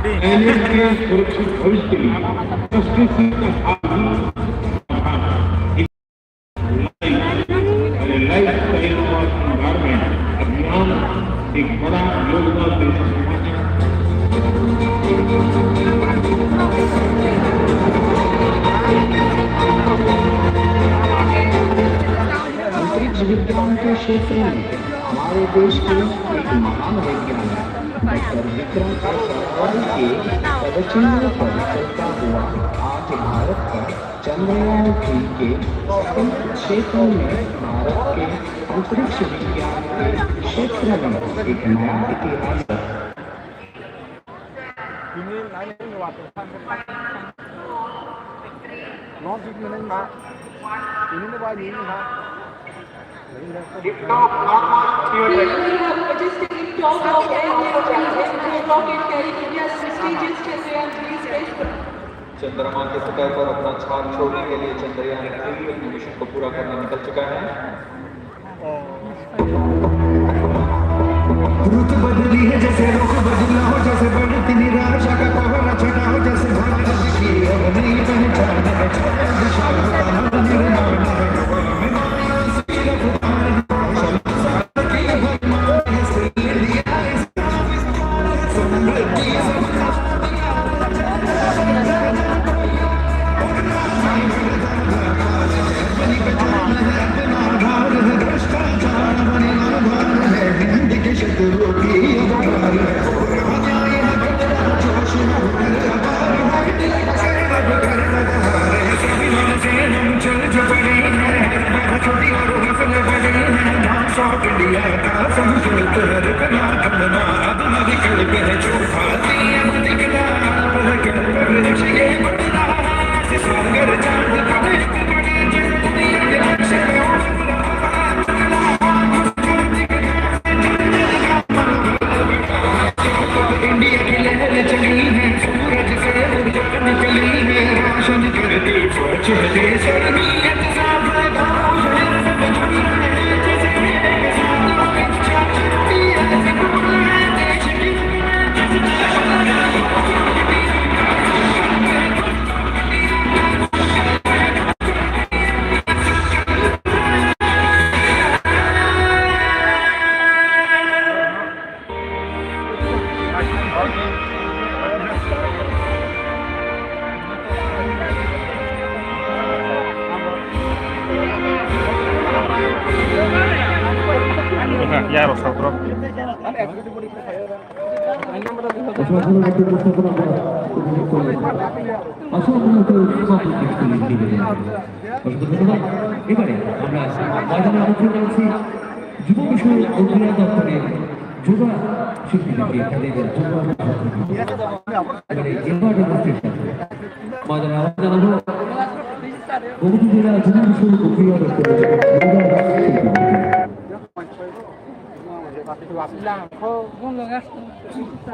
Island के सुरक्षित भविष्य के लिए जस्टिस का लाइफ स्टाइल और एनवायरमेंट अभियान एक बड़ा योगदान दे सकता है। अंतरिक्ष विज्ञान के क्षेत्र में हमारे देश के एक महान वैज्ञानिक डॉक्टर विक्रम साराभाई के पदचिन्हों पर चलता हुआ आज भारत का चंद्रयान-3 के सफल क्षेत्रों में भारत के अंतरिक्ष विज्ञान के क्षेत्र में एक नया इतिहास है। चंद्रमा की सतह पर अपना छाप छोड़ने के लिए चंद्रयान-3 अपने मिशन को पूरा करने निकल चुका है। रुत बदली है जैसे रुख बदला हो, जैसे बढ़ती निराशा का पवन छटा हो, जैसे भारत की अब नई पहचान है, दिशा का निर्माण है। Ya nosotros. এবারে আমরা ময়দানে আমন্ত্রণ জানাচ্ছি যুব বিষয় ও ক্রীড়া দপ্তরের যোগা শিল্পীদেরকে তাদের ময়দানে আহ্বান জানাবো গোমতী জেলা যুব বিষয় ও ক্রীড়া দপ্তরের যোগা শিল্পীদেরকে।